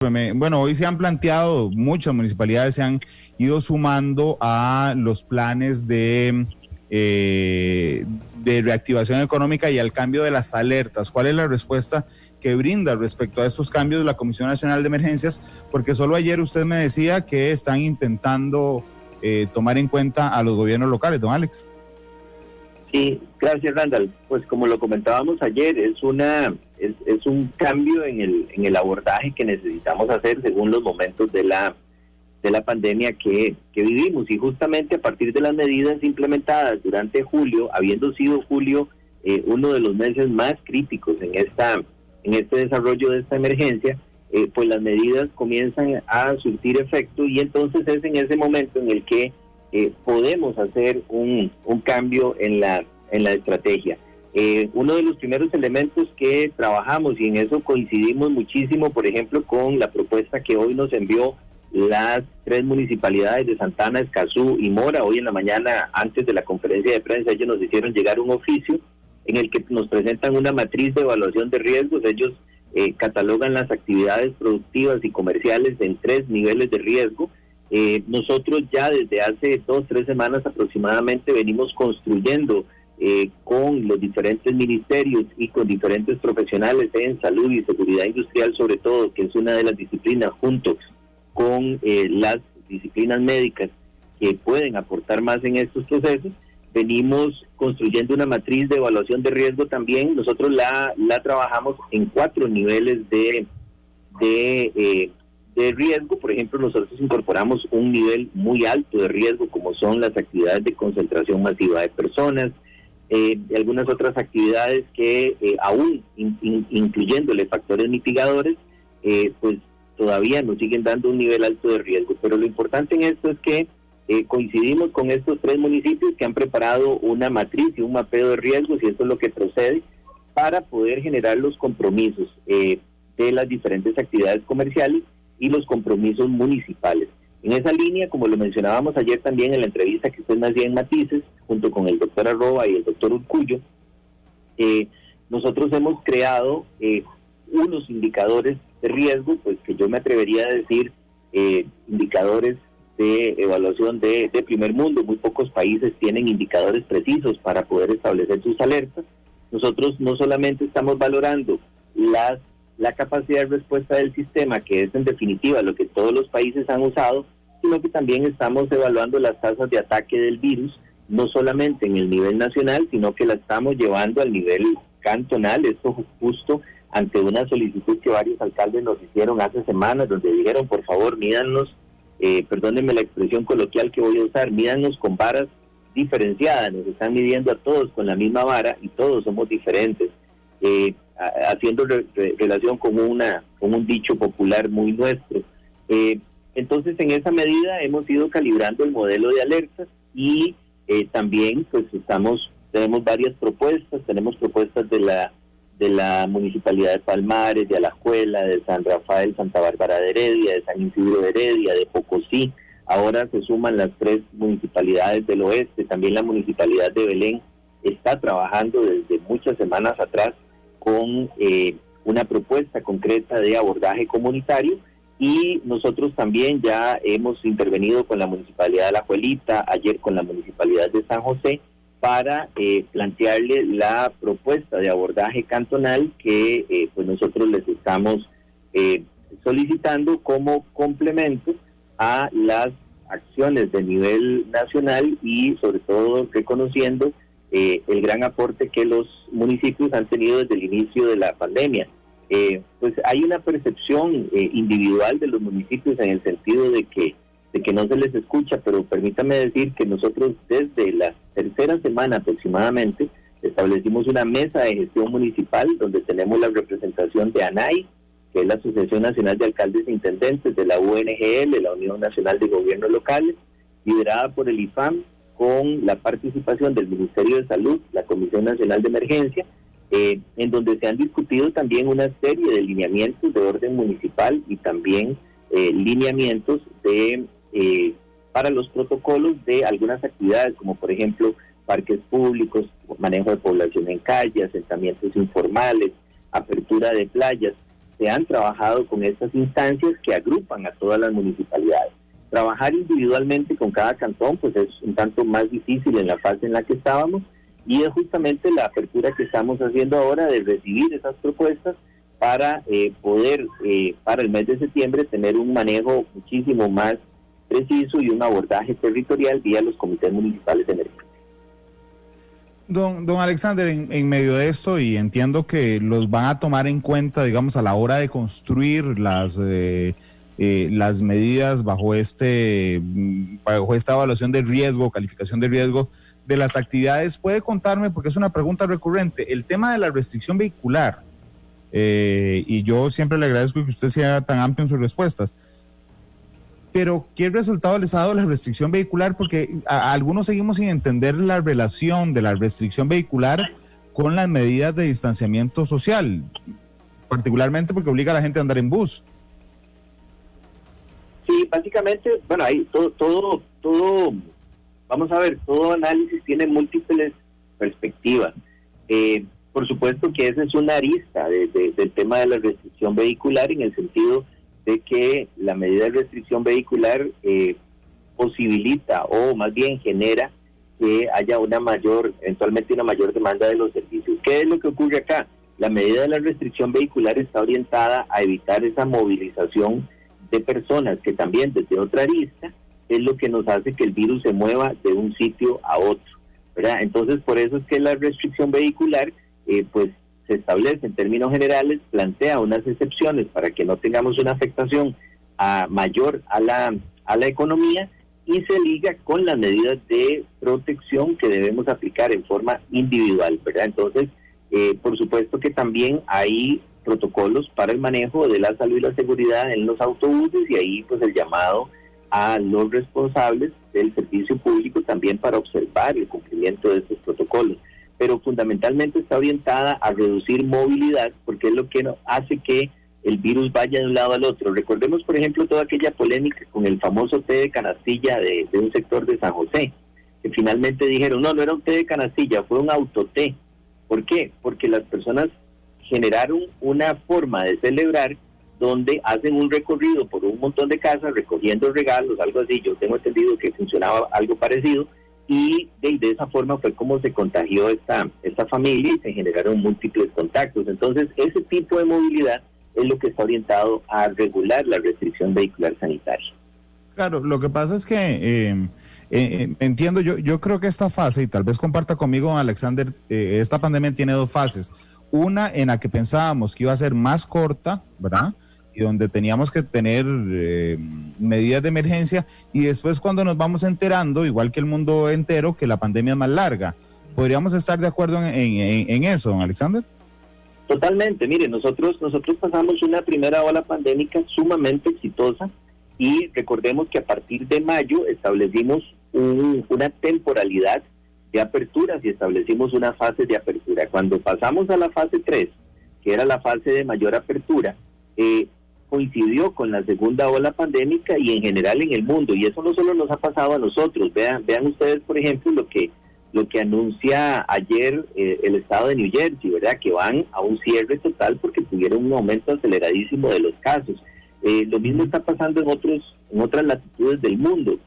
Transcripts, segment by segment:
Bueno, hoy se han planteado, muchas municipalidades se han ido sumando a los planes de reactivación económica y al cambio de las alertas. ¿Cuál es la respuesta que brinda respecto a estos cambios de la Comisión Nacional de Emergencias? Porque solo ayer usted me decía que están intentando tomar en cuenta a los gobiernos locales, don Alex. Sí, gracias, Randall. Pues como lo comentábamos ayer, es un cambio en el abordaje que necesitamos hacer según los momentos de la pandemia que vivimos, y justamente a partir de las medidas implementadas durante julio, habiendo sido julio uno de los meses más críticos en este desarrollo de esta emergencia, pues las medidas comienzan a surtir efecto, y entonces es en ese momento en el que podemos hacer un cambio en la estrategia. Uno de los primeros elementos que trabajamos, y en eso coincidimos muchísimo, por ejemplo, con la propuesta que hoy nos envió las 3 municipalidades de Santana, Escazú y Mora. Hoy en la mañana, antes de la conferencia de prensa, ellos nos hicieron llegar un oficio en el que nos presentan una matriz de evaluación de riesgos. Ellos catalogan las actividades productivas y comerciales en 3 niveles de riesgo. Nosotros ya desde hace 2-3 semanas aproximadamente venimos construyendo con los diferentes ministerios y con diferentes profesionales en salud y seguridad industrial, sobre todo, que es una de las disciplinas, junto con las disciplinas médicas que pueden aportar más en estos procesos. Venimos construyendo una matriz de evaluación de riesgo también. Nosotros la trabajamos en 4 niveles de riesgo. Por ejemplo, nosotros incorporamos un nivel muy alto de riesgo, como son las actividades de concentración masiva de personas, algunas otras actividades que aún incluyéndole factores mitigadores, pues todavía nos siguen dando un nivel alto de riesgo. Pero lo importante en esto es que coincidimos con estos 3 municipios que han preparado una matriz y un mapeo de riesgos, y esto es lo que procede para poder generar los compromisos de las diferentes actividades comerciales y los compromisos municipales. En esa línea, como lo mencionábamos ayer también en la entrevista que usted me hacía en Matices, junto con el doctor Arroba y el doctor Urcullo, nosotros hemos creado unos indicadores de riesgo, pues que yo me atrevería a decir indicadores de evaluación de primer mundo. Muy pocos países tienen indicadores precisos para poder establecer sus alertas. Nosotros no solamente estamos valorando la capacidad de respuesta del sistema, que es en definitiva lo que todos los países han usado, sino que también estamos evaluando las tasas de ataque del virus, no solamente en el nivel nacional, sino que la estamos llevando al nivel cantonal. Esto justo ante una solicitud que varios alcaldes nos hicieron hace semanas, donde dijeron, por favor, mídanos, perdónenme la expresión coloquial que voy a usar, mídanos con varas diferenciadas. Nos están midiendo a todos con la misma vara y todos somos diferentes, haciendo relación con un dicho popular muy nuestro. Entonces, en esa medida hemos ido calibrando el modelo de alertas, y también pues tenemos varias propuestas. Tenemos propuestas de la Municipalidad de Palmares, de Alajuela, de San Rafael, Santa Bárbara de Heredia, de San Isidro de Heredia, de Pocosí. Ahora se suman las 3 municipalidades del oeste. También la Municipalidad de Belén está trabajando desde muchas semanas atrás con una propuesta concreta de abordaje comunitario, y nosotros también ya hemos intervenido con la Municipalidad de Alajuelita, ayer con la Municipalidad de San José, para plantearle la propuesta de abordaje cantonal que pues nosotros les estamos solicitando como complemento a las acciones de nivel nacional, y sobre todo reconociendo el gran aporte que los municipios han tenido desde el inicio de la pandemia. Pues hay una percepción individual de los municipios en el sentido de que no se les escucha, pero permítame decir que nosotros desde la 3ª semana aproximadamente establecimos una mesa de gestión municipal donde tenemos la representación de ANAI, que es la Asociación Nacional de Alcaldes e Intendentes, de la UNGL, la Unión Nacional de Gobiernos Locales, liderada por el IFAM, con la participación del Ministerio de Salud, la Comisión Nacional de Emergencia, en donde se han discutido también una serie de lineamientos de orden municipal y también lineamientos para los protocolos de algunas actividades, como por ejemplo parques públicos, manejo de población en calle, asentamientos informales, apertura de playas. se han trabajado con estas instancias que agrupan a todas las municipalidades. Trabajar individualmente con cada cantón pues es un tanto más difícil en la fase en la que estábamos, y es justamente la apertura que estamos haciendo ahora de recibir esas propuestas para poder para el mes de septiembre tener un manejo muchísimo más preciso y un abordaje territorial vía los comités municipales de emergencia. Don Alexander, en medio de esto, y entiendo que los van a tomar en cuenta, digamos, a la hora de construir las medidas bajo esta evaluación de riesgo, calificación de riesgo de las actividades. ¿Puede contarme, porque es una pregunta recurrente, el tema de la restricción vehicular? Y yo siempre le agradezco que usted sea tan amplio en sus respuestas. Pero, ¿qué resultado les ha dado la restricción vehicular? Porque algunos seguimos sin entender la relación de la restricción vehicular con las medidas de distanciamiento social, particularmente porque obliga a la gente a andar en bus. Sí, básicamente, bueno, ahí todo, vamos a ver, todo análisis tiene múltiples perspectivas. Por supuesto que esa es una arista del tema de la restricción vehicular, en el sentido de que la medida de restricción vehicular posibilita, o más bien genera, que haya eventualmente una mayor demanda de los servicios. ¿Qué es lo que ocurre acá? La medida de la restricción vehicular está orientada a evitar esa movilización de personas, que también desde otra arista es lo que nos hace que el virus se mueva de un sitio a otro, ¿verdad? Entonces, por eso es que la restricción vehicular pues se establece en términos generales, plantea unas excepciones para que no tengamos una afectación mayor a la economía, y se liga con las medidas de protección que debemos aplicar en forma individual, ¿verdad? Entonces, por supuesto que también hay protocolos para el manejo de la salud y la seguridad en los autobuses, y ahí pues el llamado a los responsables del servicio público también para observar el cumplimiento de estos protocolos. Pero fundamentalmente está orientada a reducir movilidad, porque es lo que hace que el virus vaya de un lado al otro. Recordemos, por ejemplo, toda aquella polémica con el famoso té de canastilla de un sector de San José, que finalmente dijeron, no era un té de canastilla, fue un autoté. ¿Por qué? Porque las personas generaron una forma de celebrar donde hacen un recorrido por un montón de casas recogiendo regalos, algo así. Yo tengo entendido que funcionaba algo parecido, y de esa forma fue como se contagió esta familia y se generaron múltiples contactos. Entonces, ese tipo de movilidad es lo que está orientado a regular la restricción vehicular sanitaria. Claro, lo que pasa es que entiendo, yo creo que esta fase, y tal vez comparta conmigo, Alexander, esta pandemia tiene dos fases. Una en la que pensábamos que iba a ser más corta, ¿verdad?, y donde teníamos que tener medidas de emergencia, y después cuando nos vamos enterando, igual que el mundo entero, que la pandemia es más larga. ¿Podríamos estar de acuerdo en eso, don Alexander? Totalmente. Mire, nosotros pasamos una primera ola pandémica sumamente exitosa, y recordemos que a partir de mayo establecimos una temporalidad de aperturas y establecimos una fase de apertura. Cuando pasamos a la fase 3, que era la fase de mayor apertura, coincidió con la segunda ola pandémica y en general en el mundo, y eso no solo nos ha pasado a nosotros. Vean ustedes, por ejemplo, lo que anuncia ayer el estado de New Jersey, ¿verdad?, que van a un cierre total porque tuvieron un aumento aceleradísimo de los casos. Lo mismo está pasando en otras latitudes del mundo.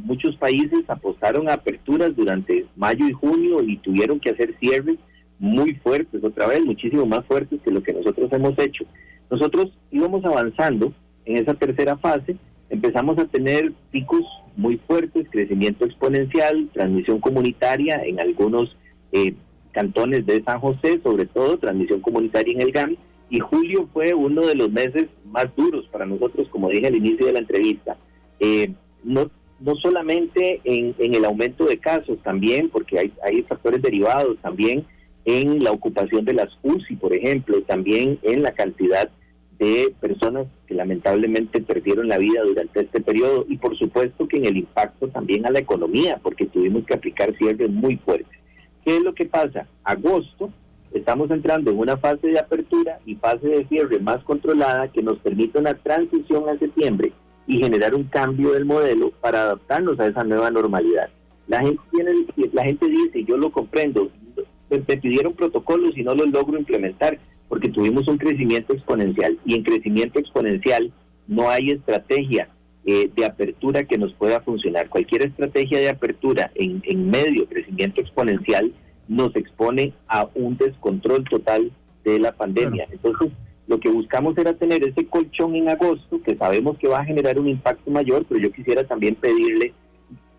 Muchos países apostaron a aperturas durante mayo y junio y tuvieron que hacer cierres muy fuertes, otra vez, muchísimo más fuertes que lo que nosotros hemos hecho. Nosotros íbamos avanzando en esa tercera fase, empezamos a tener picos muy fuertes, crecimiento exponencial, transmisión comunitaria en algunos cantones de San José, sobre todo transmisión comunitaria en el GAM, y julio fue uno de los meses más duros para nosotros, como dije al inicio de la entrevista. No solamente en el aumento de casos, también porque hay factores derivados, también en la ocupación de las UCI, por ejemplo, también en la cantidad de personas que lamentablemente perdieron la vida durante este periodo, y por supuesto que en el impacto también a la economía, porque tuvimos que aplicar cierres muy fuertes. ¿Qué es lo que pasa? Agosto, estamos entrando en una fase de apertura y fase de cierre más controlada que nos permite una transición a septiembre y generar un cambio del modelo para adaptarnos a esa nueva normalidad. La gente dice, yo lo comprendo, me pidieron protocolos y no los logro implementar. porque tuvimos un crecimiento exponencial, y en crecimiento exponencial no hay estrategia de apertura que nos pueda funcionar. Cualquier estrategia de apertura en medio crecimiento exponencial nos expone a un descontrol total de la pandemia. Entonces, lo que buscamos era tener ese colchón en agosto, que sabemos que va a generar un impacto mayor, pero yo quisiera también pedirle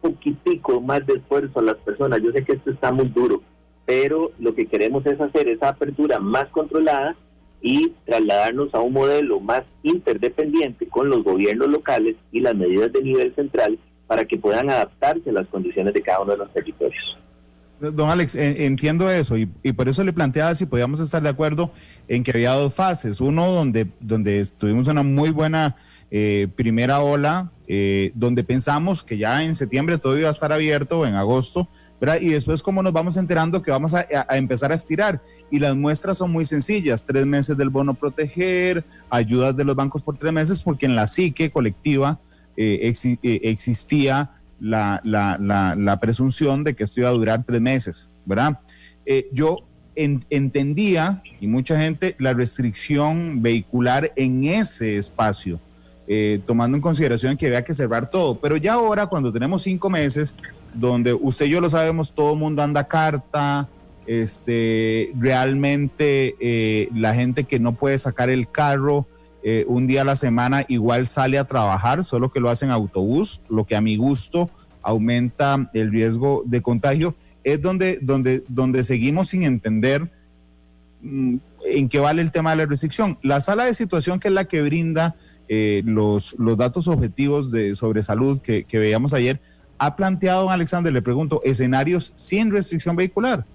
un poquitico más de esfuerzo a las personas. Yo sé que esto está muy duro, pero lo que queremos es hacer esa apertura más controlada y trasladarnos a un modelo más interdependiente con los gobiernos locales y las medidas de nivel central para que puedan adaptarse a las condiciones de cada uno de los territorios. Don Alex, entiendo eso y por eso le planteaba si podíamos estar de acuerdo en que había dos fases. Uno donde tuvimos una muy buena primera ola, donde pensamos que ya en septiembre todo iba a estar abierto, o en agosto, ¿verdad? Y después cómo nos vamos enterando que vamos a empezar a estirar. Y las muestras son muy sencillas: 3 meses del bono proteger, ayudas de los bancos por 3 meses, porque en la psique colectiva existía la presunción de que esto iba a durar 3 meses, ¿verdad? Yo entendía, y mucha gente, la restricción vehicular en ese espacio, tomando en consideración que había que cerrar todo. Pero ya ahora, cuando tenemos 5 meses, donde usted y yo lo sabemos, todo el mundo anda a carta, realmente la gente que no puede sacar el carro un día a la semana igual sale a trabajar, solo que lo hace en autobús, lo que a mi gusto aumenta el riesgo de contagio. Es donde seguimos sin entender en qué vale el tema de la restricción. La sala de situación, que es la que brinda los datos objetivos sobre salud que veíamos ayer, ha planteado, don Alexander, le pregunto, escenarios sin restricción vehicular.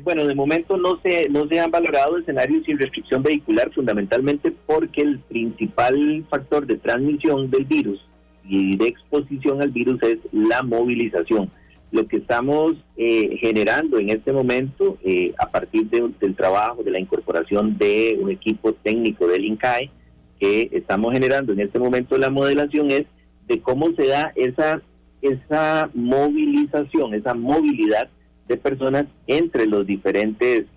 Bueno, de momento no se han valorado escenarios sin restricción vehicular, fundamentalmente porque el principal factor de transmisión del virus y de exposición al virus es la movilización. Lo que estamos generando en este momento, a partir del trabajo, de la incorporación de un equipo técnico del INCAE, que estamos generando en este momento la modelación, es de cómo se da esa movilización, esa movilidad de personas entre los diferentes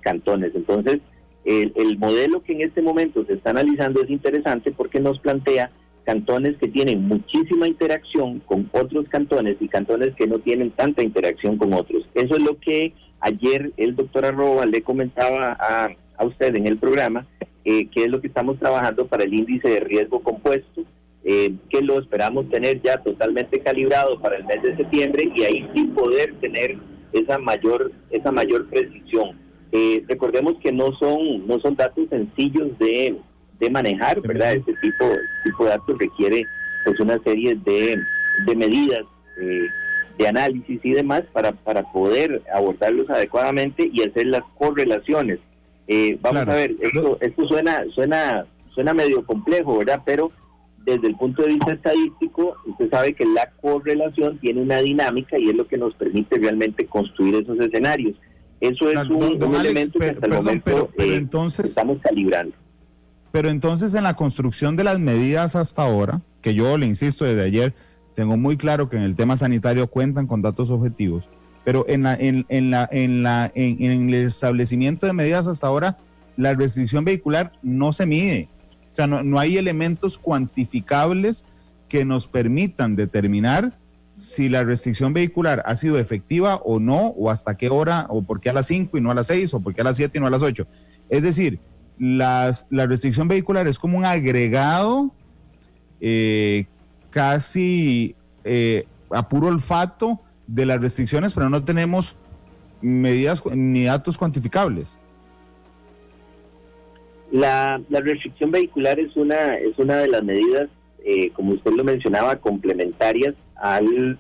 cantones. Entonces, el modelo que en este momento se está analizando es interesante porque nos plantea cantones que tienen muchísima interacción con otros cantones y cantones que no tienen tanta interacción con otros. Eso es lo que ayer el doctor Arroba le comentaba a usted en el programa, que es lo que estamos trabajando para el índice de riesgo compuesto, que lo esperamos tener ya totalmente calibrado para el mes de septiembre, y ahí sí poder tener esa mayor precisión. Recordemos que no son datos sencillos de manejar, ¿verdad? Este tipo de datos requiere pues una serie de medidas, de análisis y demás para poder abordarlos adecuadamente y hacer las correlaciones. Vamos a ver, esto suena medio complejo, ¿verdad? Pero desde el punto de vista estadístico, usted sabe que la correlación tiene una dinámica y es lo que nos permite realmente construir esos escenarios. Eso es un elemento que hasta el momento entonces, estamos calibrando. Pero entonces, en la construcción de las medidas hasta ahora, que yo le insisto desde ayer, tengo muy claro que en el tema sanitario cuentan con datos objetivos, pero en el establecimiento de medidas hasta ahora, la restricción vehicular no se mide. O sea, no hay elementos cuantificables que nos permitan determinar si la restricción vehicular ha sido efectiva o no, o hasta qué hora, o por qué a las 5 y no a las 6, o por qué a las 7 y no a las 8. Es decir, la restricción vehicular es como un agregado casi a puro olfato de las restricciones, pero no tenemos medidas ni datos cuantificables. La restricción vehicular es una de las medidas, como usted lo mencionaba, complementarias al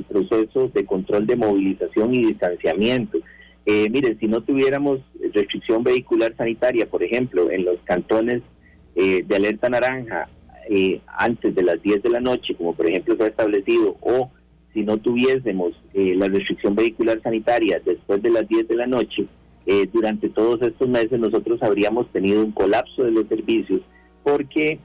proceso de control de movilización y distanciamiento. Mire, si no tuviéramos restricción vehicular sanitaria, por ejemplo, en los cantones de alerta naranja antes de las 10 de la noche, como por ejemplo se ha establecido, o si no tuviésemos la restricción vehicular sanitaria después de las 10 de la noche, durante todos estos meses nosotros habríamos tenido un colapso de los servicios, porque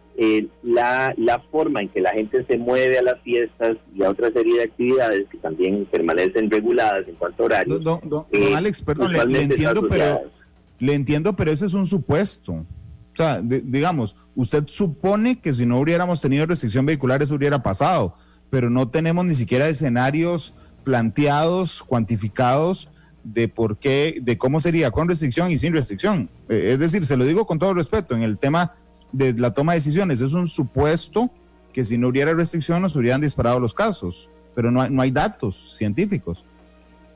la forma en que la gente se mueve a las fiestas y a otra serie de actividades que también permanecen reguladas en cuanto a horarios. Don Alex, perdón, le entiendo, pero ese es un supuesto. O sea, digamos, usted supone que si no hubiéramos tenido restricción vehicular eso hubiera pasado, pero no tenemos ni siquiera escenarios planteados, cuantificados de por qué, de cómo sería con restricción y sin restricción. Es decir, se lo digo con todo respeto, en el tema de la toma de decisiones, es un supuesto que si no hubiera restricción nos hubieran disparado los casos, pero no hay datos científicos.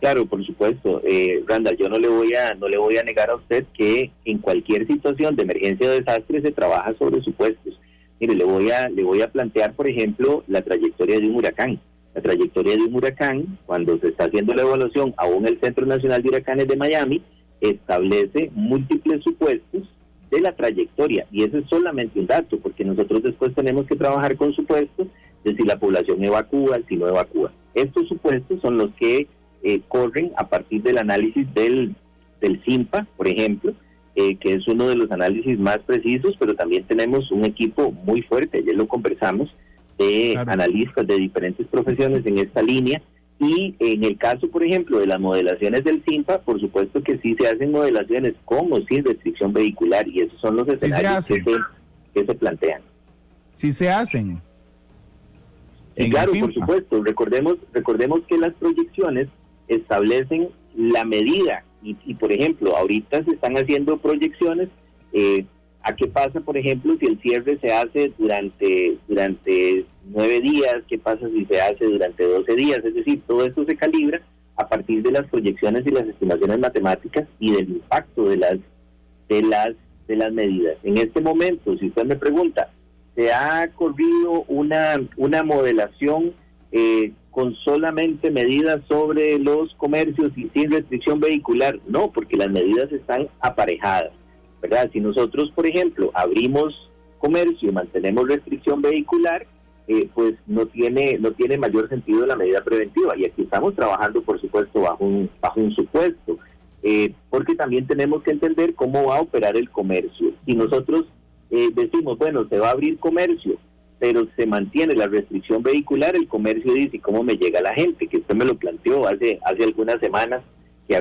Claro, por supuesto, Randall, yo no le voy a negar a usted que en cualquier situación de emergencia o desastre se trabaja sobre supuestos. Mire, le voy a plantear, por ejemplo, la trayectoria de un huracán. La trayectoria de un huracán, cuando se está haciendo la evaluación, aún el Centro Nacional de Huracanes de Miami establece múltiples supuestos de la trayectoria, y ese es solamente un dato, porque nosotros después tenemos que trabajar con supuestos de si la población evacúa, si no evacúa. Estos supuestos son los que corren a partir del análisis del CIMPA, por ejemplo, que es uno de los análisis más precisos, pero también tenemos un equipo muy fuerte, ayer lo conversamos, de analistas de diferentes profesiones en esta línea. Y en el caso, por ejemplo, de las modelaciones del CIMPA, por supuesto que sí se hacen modelaciones con o sin restricción vehicular, y esos son los escenarios que se plantean. Sí se hacen. Y claro, por supuesto, recordemos que las proyecciones establecen la medida, y por ejemplo, ahorita se están haciendo proyecciones a qué pasa, por ejemplo, si el cierre se hace durante 9 días, qué pasa si se hace durante 12 días, es decir, todo esto se calibra a partir de las proyecciones y las estimaciones matemáticas y del impacto de las medidas. En este momento, si usted me pregunta, ¿se ha corrido una modelación con solamente medidas sobre los comercios y sin restricción vehicular? No, porque las medidas están aparejadas, ¿verdad? Si nosotros, por ejemplo, abrimos comercio y mantenemos restricción vehicular, pues no tiene mayor sentido la medida preventiva. Y aquí estamos trabajando, por supuesto, bajo un supuesto, porque también tenemos que entender cómo va a operar el comercio. Si nosotros decimos, bueno, se va a abrir comercio, pero se mantiene la restricción vehicular, el comercio dice, ¿cómo me llega la gente? Que usted me lo planteó hace algunas semanas, que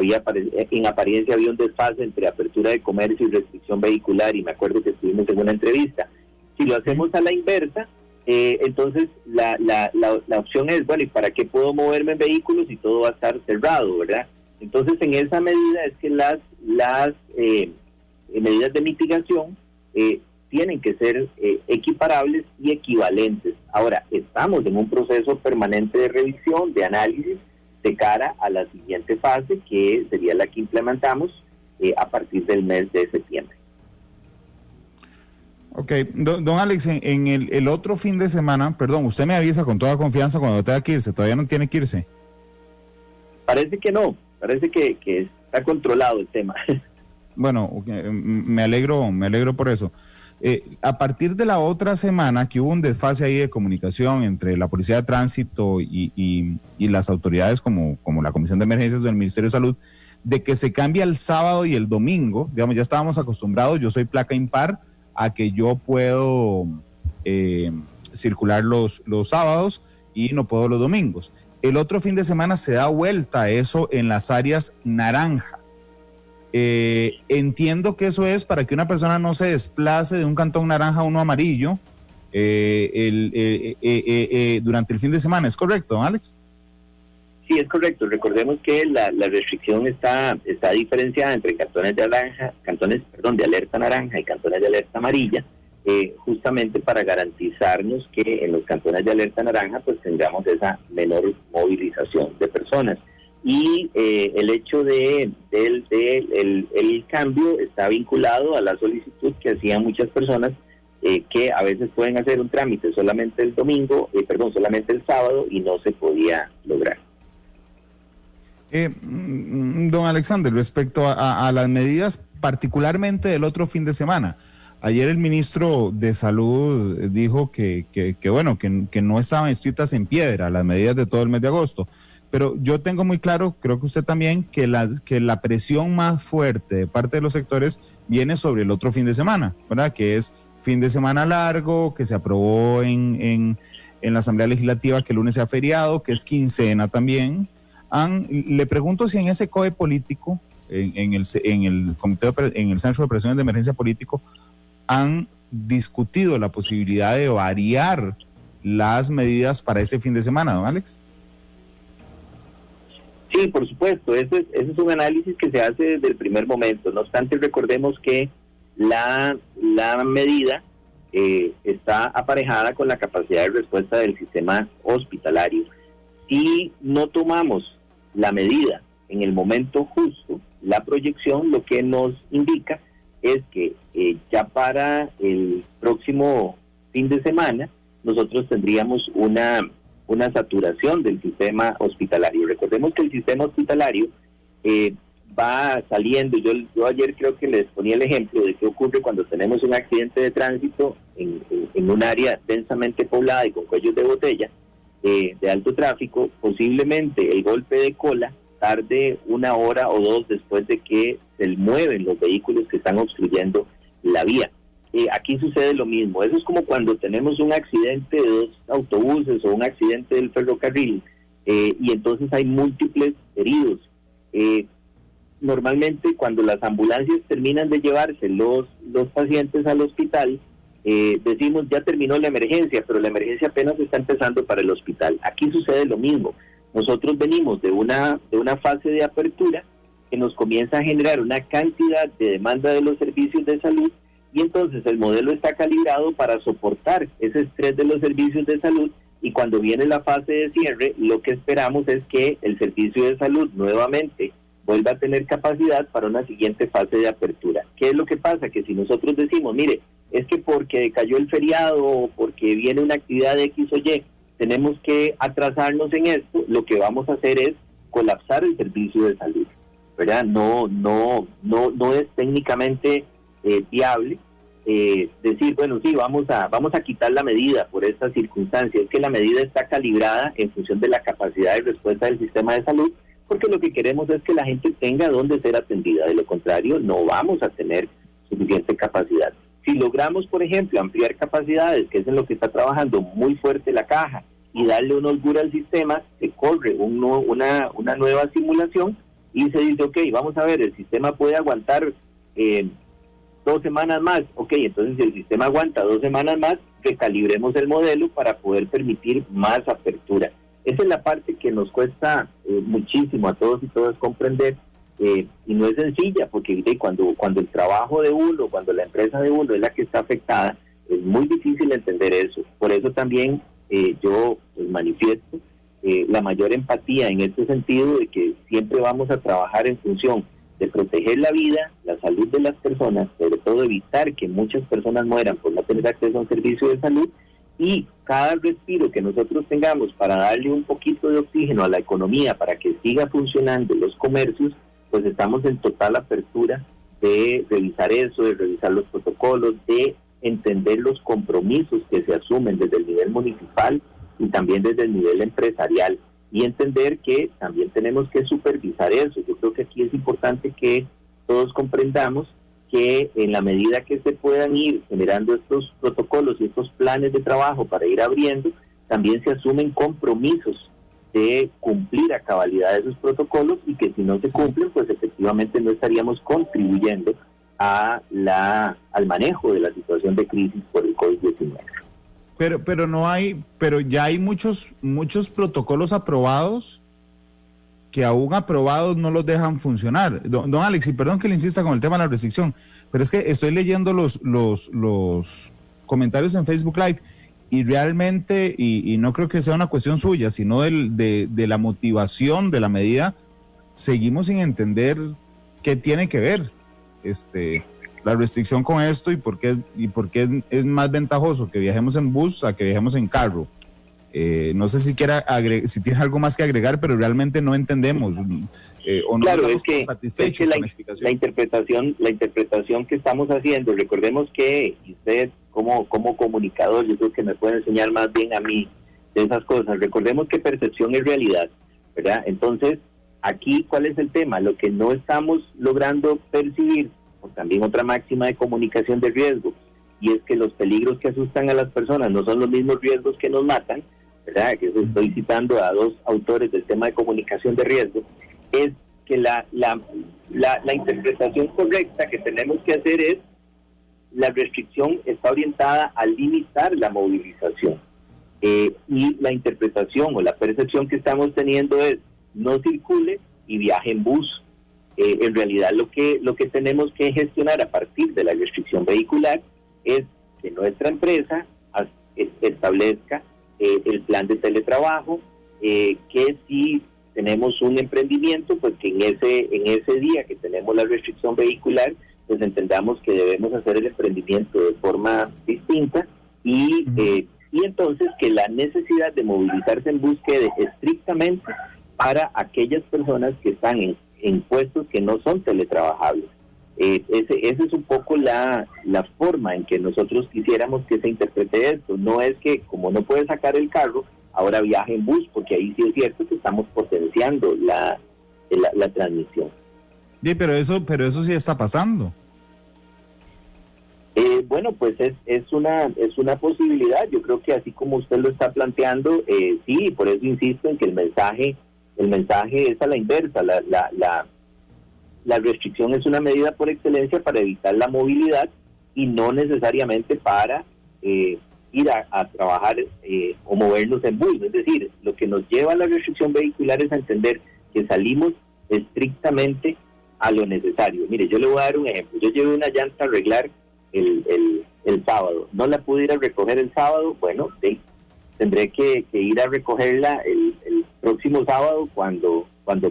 en apariencia había un desfase entre apertura de comercio y restricción vehicular, y me acuerdo que estuvimos en una entrevista. Si lo hacemos a la inversa, entonces la opción es, bueno, ¿y para qué puedo moverme en vehículos si todo va a estar cerrado, verdad? Entonces, en esa medida es que las medidas de mitigación tienen que ser equiparables y equivalentes. Ahora, estamos en un proceso permanente de revisión, de análisis, de cara a la siguiente fase, que sería la que implementamos a partir del mes de septiembre. Ok, don Alex, en el otro fin de semana, perdón, usted me avisa con toda confianza cuando tenga que irse, todavía no tiene que irse. Parece que no, parece que está controlado el tema. Bueno, me alegro por eso. A partir de la otra semana que hubo un desfase ahí de comunicación entre la Policía de Tránsito y las autoridades como la Comisión de Emergencias del Ministerio de Salud, de que se cambia el sábado y el domingo, digamos, ya estábamos acostumbrados, yo soy placa impar, a que yo puedo circular los sábados y no puedo los domingos. El otro fin de semana se da vuelta a eso en las áreas naranja. Entiendo que eso es para que una persona no se desplace de un cantón naranja a uno amarillo durante el fin de semana. ¿Es correcto, Alex? Sí, es correcto. Recordemos que la restricción está diferenciada entre cantones de alerta naranja y cantones de alerta amarilla, justamente para garantizarnos que en los cantones de alerta naranja pues tengamos esa menor movilización de personas. Y el hecho del cambio está vinculado a la solicitud que hacían muchas personas que a veces pueden hacer un trámite solamente el sábado y no se podía lograr. Don Alexander, respecto a las medidas particularmente del otro fin de semana, ayer el ministro de Salud dijo que no estaban escritas en piedra las medidas de todo el mes de agosto. Pero yo tengo muy claro, creo que usted también, que la presión más fuerte de parte de los sectores viene sobre el otro fin de semana, ¿verdad? Que es fin de semana largo, que se aprobó en la Asamblea Legislativa que el lunes sea feriado, que es quincena también. Le pregunto si en ese COE político, en el comité, en el Centro de Operaciones de Emergencia Político, han discutido la posibilidad de variar las medidas para ese fin de semana, don Alex. Sí, por supuesto, ese es un análisis que se hace desde el primer momento. No obstante, recordemos que la medida está aparejada con la capacidad de respuesta del sistema hospitalario. Si no tomamos la medida en el momento justo, la proyección lo que nos indica es que ya para el próximo fin de semana nosotros tendríamos una saturación del sistema hospitalario. Recordemos que el sistema hospitalario va saliendo. Yo ayer creo que les ponía el ejemplo de qué ocurre cuando tenemos un accidente de tránsito en un área densamente poblada y con cuellos de botella de alto tráfico. Posiblemente el golpe de cola tarde 1 hora o 2 después de que se mueven los vehículos que están obstruyendo la vía. Aquí sucede lo mismo. Eso es como cuando tenemos un accidente de 2 autobuses o un accidente del ferrocarril y entonces hay múltiples heridos. Normalmente cuando las ambulancias terminan de llevarse los pacientes al hospital, decimos ya terminó la emergencia, pero la emergencia apenas está empezando para el hospital. Aquí sucede lo mismo. Nosotros venimos de una fase de apertura que nos comienza a generar una cantidad de demanda de los servicios de salud, y entonces el modelo está calibrado para soportar ese estrés de los servicios de salud, y cuando viene la fase de cierre, lo que esperamos es que el servicio de salud nuevamente vuelva a tener capacidad para una siguiente fase de apertura. ¿Qué es lo que pasa? Que si nosotros decimos, mire, es que porque cayó el feriado o porque viene una actividad de X o Y, tenemos que atrasarnos en esto, lo que vamos a hacer es colapsar el servicio de salud, ¿verdad? No es técnicamente viable decir, bueno, sí, vamos a quitar la medida por esta circunstancia. Es que la medida está calibrada en función de la capacidad de respuesta del sistema de salud, porque lo que queremos es que la gente tenga donde ser atendida. De lo contrario, no vamos a tener suficiente capacidad. Si logramos, por ejemplo, ampliar capacidades, que es en lo que está trabajando muy fuerte la caja, y darle una holgura al sistema, se corre una nueva simulación y se dice, ok, vamos a ver, el sistema puede aguantar 2 semanas más. Ok, entonces si el sistema aguanta 2 semanas más, recalibremos el modelo para poder permitir más apertura. Esa es la parte que nos cuesta muchísimo a todos y todas comprender, y no es sencilla, porque cuando el trabajo de uno, cuando la empresa de uno es la que está afectada, es muy difícil entender eso. Por eso también yo manifiesto la mayor empatía en este sentido, de que siempre vamos a trabajar en función de proteger la vida, la salud de las personas, sobre todo evitar que muchas personas mueran por no tener acceso a un servicio de salud, y cada respiro que nosotros tengamos para darle un poquito de oxígeno a la economía, para que siga funcionando los comercios, pues estamos en total apertura de revisar eso, de revisar los protocolos, de entender los compromisos que se asumen desde el nivel municipal y también desde el nivel empresarial, y entender que también tenemos que supervisar eso. Yo creo que aquí es importante que todos comprendamos que en la medida que se puedan ir generando estos protocolos y estos planes de trabajo para ir abriendo, también se asumen compromisos de cumplir a cabalidad esos protocolos, y que si no se cumplen, pues efectivamente no estaríamos contribuyendo al manejo de la situación de crisis por el COVID-19. Pero ya hay muchos protocolos aprobados que aún aprobados no los dejan funcionar. Don Alex, y perdón que le insista con el tema de la restricción, pero es que estoy leyendo los comentarios en Facebook Live, y realmente, y no creo que sea una cuestión suya, sino de la motivación de la medida, seguimos sin entender qué tiene que ver la restricción con esto, y por qué es más ventajoso que viajemos en bus a que viajemos en carro. No sé si tiene algo más que agregar, pero realmente no entendemos o no estamos satisfechos con la explicación. La interpretación que estamos haciendo, recordemos que usted como comunicador, yo creo que me puede enseñar más bien a mí de esas cosas. Recordemos que percepción es realidad, ¿verdad? Entonces, aquí, ¿cuál es el tema? Lo que no estamos logrando percibir, por también otra máxima de comunicación de riesgo, y es que los peligros que asustan a las personas no son los mismos riesgos que nos matan, ¿verdad? Que eso estoy citando a dos autores del tema de comunicación de riesgo, es que la interpretación correcta que tenemos que hacer es: la restricción está orientada a limitar la movilización, y la interpretación o la percepción que estamos teniendo es: no circule y viaje en bus. En realidad lo que tenemos que gestionar a partir de la restricción vehicular es que nuestra empresa establezca el plan de teletrabajo, que si tenemos un emprendimiento, pues que en ese día que tenemos la restricción vehicular, pues entendamos que debemos hacer el emprendimiento de forma distinta, y entonces que la necesidad de movilizarse en bus quede estrictamente para aquellas personas que están en puestos que no son teletrabajables. Esa es un poco la forma en que nosotros quisiéramos que se interprete esto. No es que, como no puede sacar el carro, ahora viaje en bus, porque ahí sí es cierto que estamos potenciando la transmisión. Sí, pero eso sí está pasando. Bueno, pues es una posibilidad. Yo creo que así como usted lo está planteando, sí, por eso insisto en que el mensaje es a la inversa. La restricción es una medida por excelencia para evitar la movilidad y no necesariamente para ir a trabajar o movernos en bus. Es decir, lo que nos lleva a la restricción vehicular es a entender que salimos estrictamente a lo necesario. Mire, yo le voy a dar un ejemplo. Yo llevé una llanta a arreglar el sábado. No la pude ir a recoger el sábado. Bueno, sí, tendré que ir a recogerla el próximo sábado cuando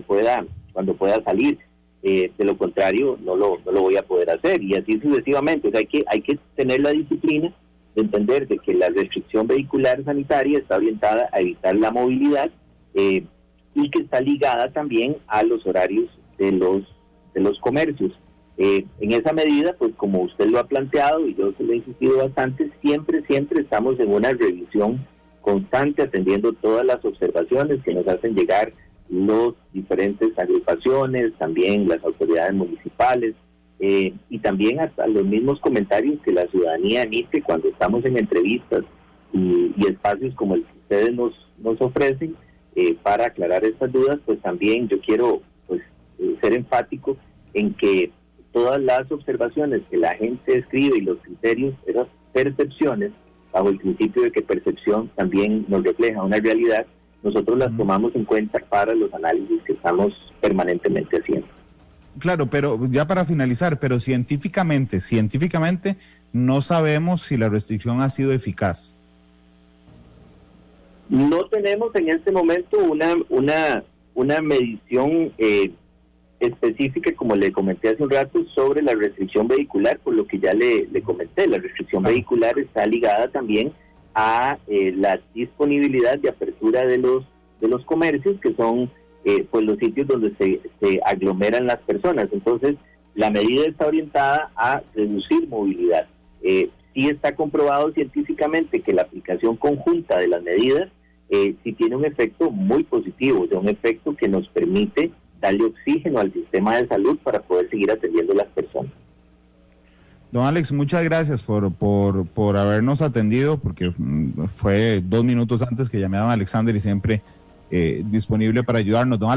pueda salir. De lo contrario, no lo voy a poder hacer, y así sucesivamente. O sea, hay que tener la disciplina de entender de que la restricción vehicular sanitaria está orientada a evitar la movilidad, y que está ligada también a los horarios de los comercios. En esa medida, pues como usted lo ha planteado y yo se lo he insistido bastante, siempre estamos en una revisión constante, atendiendo todas las observaciones que nos hacen llegar los diferentes agrupaciones, también las autoridades municipales, y también hasta los mismos comentarios que la ciudadanía emite cuando estamos en entrevistas y espacios como el que ustedes nos ofrecen para aclarar estas dudas. Pues también yo quiero ser enfático en que todas las observaciones que la gente escribe y los criterios, esas percepciones, bajo el principio de que percepción también nos refleja una realidad, nosotros las tomamos en cuenta para los análisis que estamos permanentemente haciendo. Claro, pero ya para finalizar, pero científicamente no sabemos si la restricción ha sido eficaz. No tenemos en este momento una medición específica, como le comenté hace un rato, sobre la restricción vehicular, por lo que ya le comenté. La restricción vehicular está ligada también a la disponibilidad de apertura de los comercios, que son pues los sitios donde se aglomeran las personas. Entonces, la medida está orientada a reducir movilidad. Sí está comprobado científicamente que la aplicación conjunta de las medidas sí tiene un efecto muy positivo, o sea, un efecto que nos permite darle oxígeno al sistema de salud para poder seguir atendiendo a las personas. Don Alex, muchas gracias por habernos atendido, porque fue 2 minutos antes que llamé a don Alexander y siempre disponible para ayudarnos. Don Alex.